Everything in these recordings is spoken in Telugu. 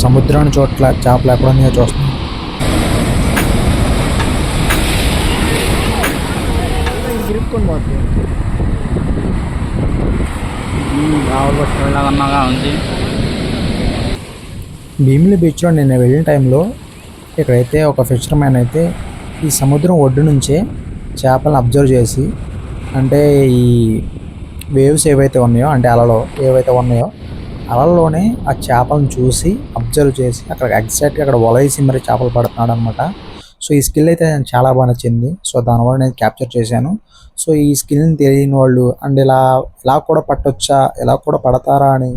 సముద్రాన్ని చోట్ల చేపలు ఎక్కడ ఉన్నాయో చూస్తున్నాం. భీమిలి బీచ్లో నేను వెళ్ళిన టైంలో ఇక్కడైతే ఒక ఫిషర్మ్యాన్ అయితే ఈ సముద్రం ఒడ్డు నుంచే చేపలను అబ్జర్వ్ చేసి, అంటే ఈ వేవ్స్ ఏవైతే ఉన్నాయో, అంటే అలలు ఏవైతే ఉన్నాయో అలల్లోనే ఆ చేపలను చూసి అబ్జర్వ్ చేసి అక్కడ ఎగ్జాక్ట్గా అక్కడ వలేసి మరి చేపలు పడుతున్నాడు అనమాట. సో ఈ స్కిల్ అయితే నాకు చాలా బాగా నచ్చింది. సో దానివల్ల నేను క్యాప్చర్ చేశాను. సో ఈ స్కిల్ని తెలియని వాళ్ళు అండ్ ఇలా కూడా పట్టొచ్చా, ఇలా కూడా పడతారా అని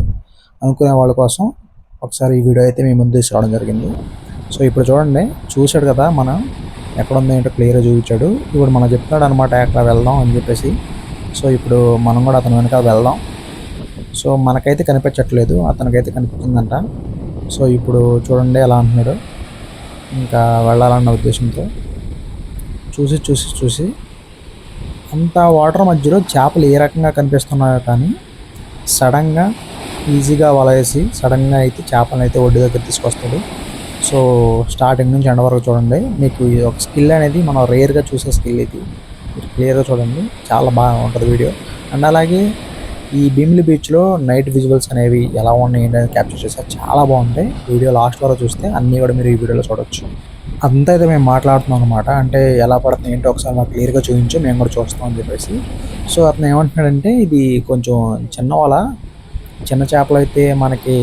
అనుకునే వాళ్ళ కోసం ఒకసారి ఈ వీడియో అయితే మీ ముందు తీసుకోవడం జరిగింది. సో ఇప్పుడు చూడండి, చూశాడు కదా మనం ఎక్కడ ఉందో ఏంటో క్లియర్గా చూపించాడు. ఇప్పుడు మనం చెప్తున్నాడు అనమాట ఎక్కడ వెళ్దాం అని చెప్పేసి. సో ఇప్పుడు మనం కూడా అతని వెనక వెళ్దాం. సో మనకైతే కనిపించట్లేదు, అతనికైతే కనిపించిందంట. సో ఇప్పుడు చూడండి ఎలా అంటున్నాడు, ఇంకా వెళ్ళాలన్న ఉద్దేశంతో చూసి చూసి చూసి అంత వాటర్ మధ్యలో చేపలు ఏ రకంగా కనిపిస్తున్నాయో కానీ సడన్గా ఈజీగా వలేసి సడన్గా అయితే చేపలను అయితే ఒడ్డు దగ్గర తీసుకొస్తాడు. సో స్టార్టింగ్ నుంచి ఎండ్ వరకు చూడండి, మీకు ఒక స్కిల్ అనేది మనం రేర్గా చూసే స్కిల్ ఇది. మీరు క్లియర్గా చూడండి, చాలా బాగా ఉంటుంది వీడియో. అండ్ అలాగే ఈ భీమిలి బీచ్లో నైట్ విజువల్స్ అనేవి ఎలా ఉన్నాయి ఏంటనేది క్యాప్చర్ చేస్తారు, చాలా బాగుంటాయి. వీడియో లాస్ట్ వరకు చూస్తే అన్నీ కూడా మీరు ఈ వీడియోలో చూడొచ్చు. అంతా అయితే మేము మాట్లాడుతున్నాం అనమాట, అంటే ఎలా పడుతుంది ఏంటో ఒకసారి మాకు క్లియర్గా చూపించు, మేము కూడా చూస్తాం అని చెప్పేసి. సో అతను ఏమంటున్నాడంటే ఇది కొంచెం చిన్న వల, చిన్న చేపలు అయితే మనకి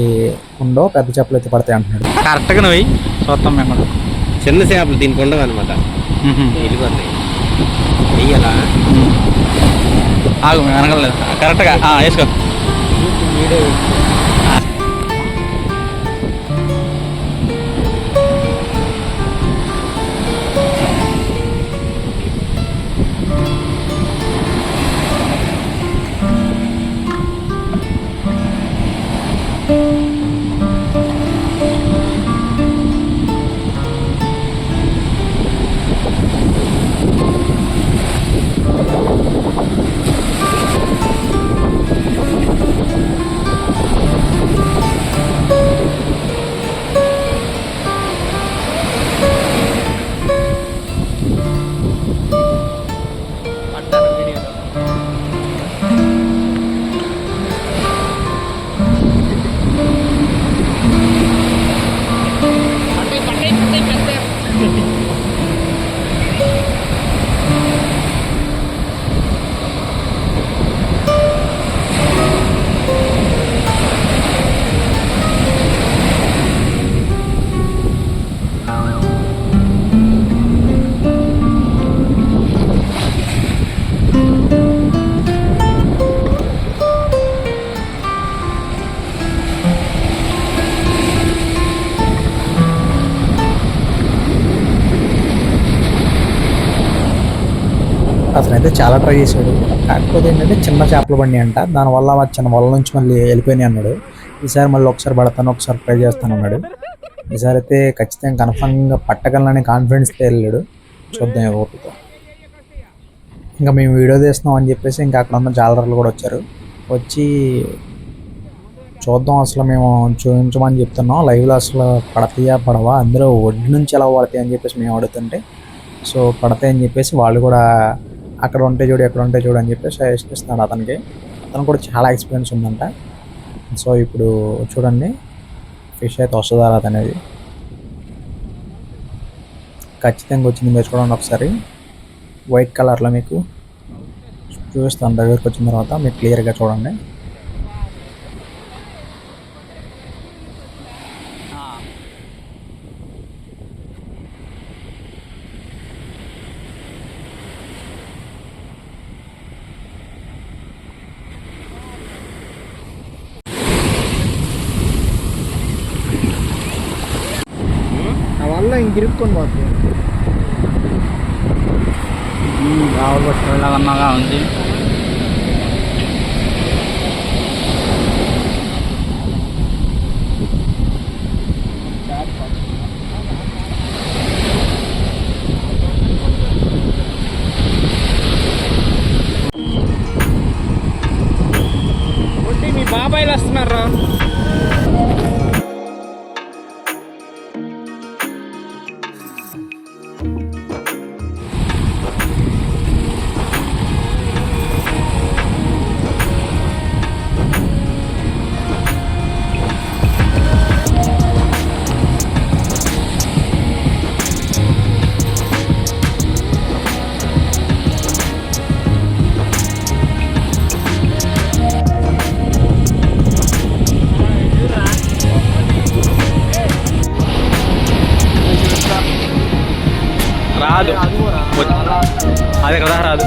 ఉండవు, పెద్ద చేపలు అయితే పడతాయి అంటున్నాడు. కరెక్ట్గా పోయి చూస్తాం మేము కూడా. చిన్న చేపలు దీనికి ఉండవు అనమాట, వెళ్ళిపోతాయి. వెయ్యాలా ఆగు, మేము అనగలేదు కరెక్ట్గా వేసుకో. అతనైతే చాలా ట్రై చేశాడు, కాకపోతే ఏంటంటే చిన్న చేపలు బండి అంట, దానివల్ల చిన్న వల నుంచి మళ్ళీ వెళ్ళిపోయినాయి అన్నాడు. ఈసారి మళ్ళీ ఒకసారి పడతాను, ఒకసారి ట్రై చేస్తాను అన్నాడు. ఈసారి అయితే ఖచ్చితంగా కన్ఫర్మ్గా పట్టగలనని కాన్ఫిడెన్స్తో వెళ్ళాడు. చూద్దాం ఓపికతో. ఇంకా మేము వీడియో తీస్తున్నాం అని చెప్పేసి ఇంకా అక్కడ ఉన్న జాలర్లు కూడా వచ్చారు. వచ్చి చూద్దాం అసలు మేము చూపించమని చెప్తున్నాం, లైవ్లో అసలు పడతాయా పడవా, అందులో ఒడ్డు నుంచి ఎలా పడతాయి అని చెప్పేసి మేము అడుగుతుంటే సో పడతాయని చెప్పేసి వాళ్ళు కూడా అక్కడ ఉంటే చూడు ఎక్కడ ఉంటే చూడు అని చెప్పేసి సజెస్ట్ ఇస్తున్నాడు అతనికి. అతను కూడా చాలా ఎక్స్పీరియన్స్ ఉందంట. సో ఇప్పుడు చూడండి ఫిష్ అయితే వస్తుందా రాదు అనేది ఖచ్చితంగా వచ్చింది. మీరు చూడండి ఒకసారి వైట్ కలర్లో మీకు చూపిస్తాను, దగ్గరికి వచ్చిన తర్వాత మీకు క్లియర్గా చూడండి. వల్ల ఇంకిరుక్కొని పోతుంది, రావులు పట్టుకోలాగన్నాగా ఉంది. మీ బాబాయిలు వస్తున్నారా? రాదు అది ఇక్కడ దాకా రాదు.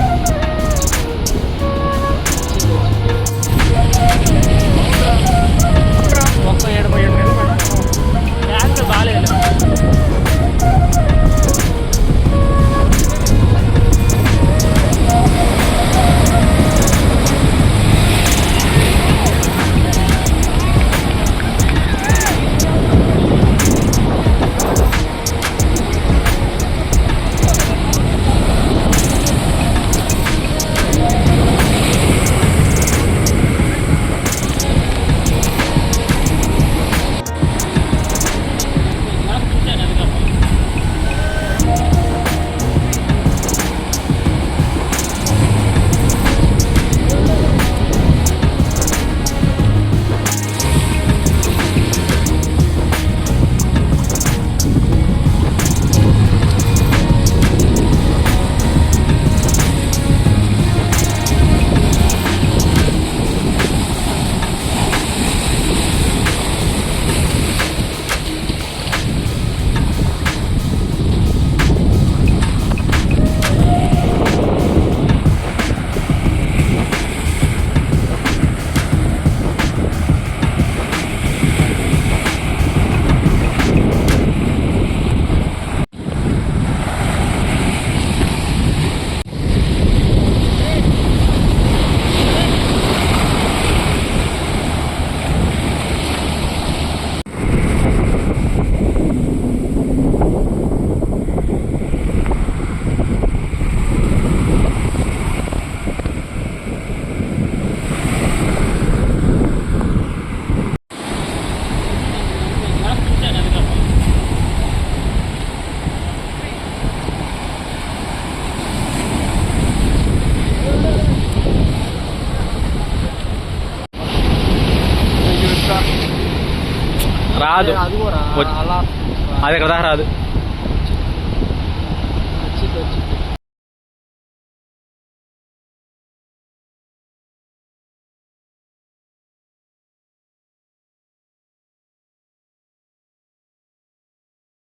రాదు అది ఇక్కడ దాకా రాదు.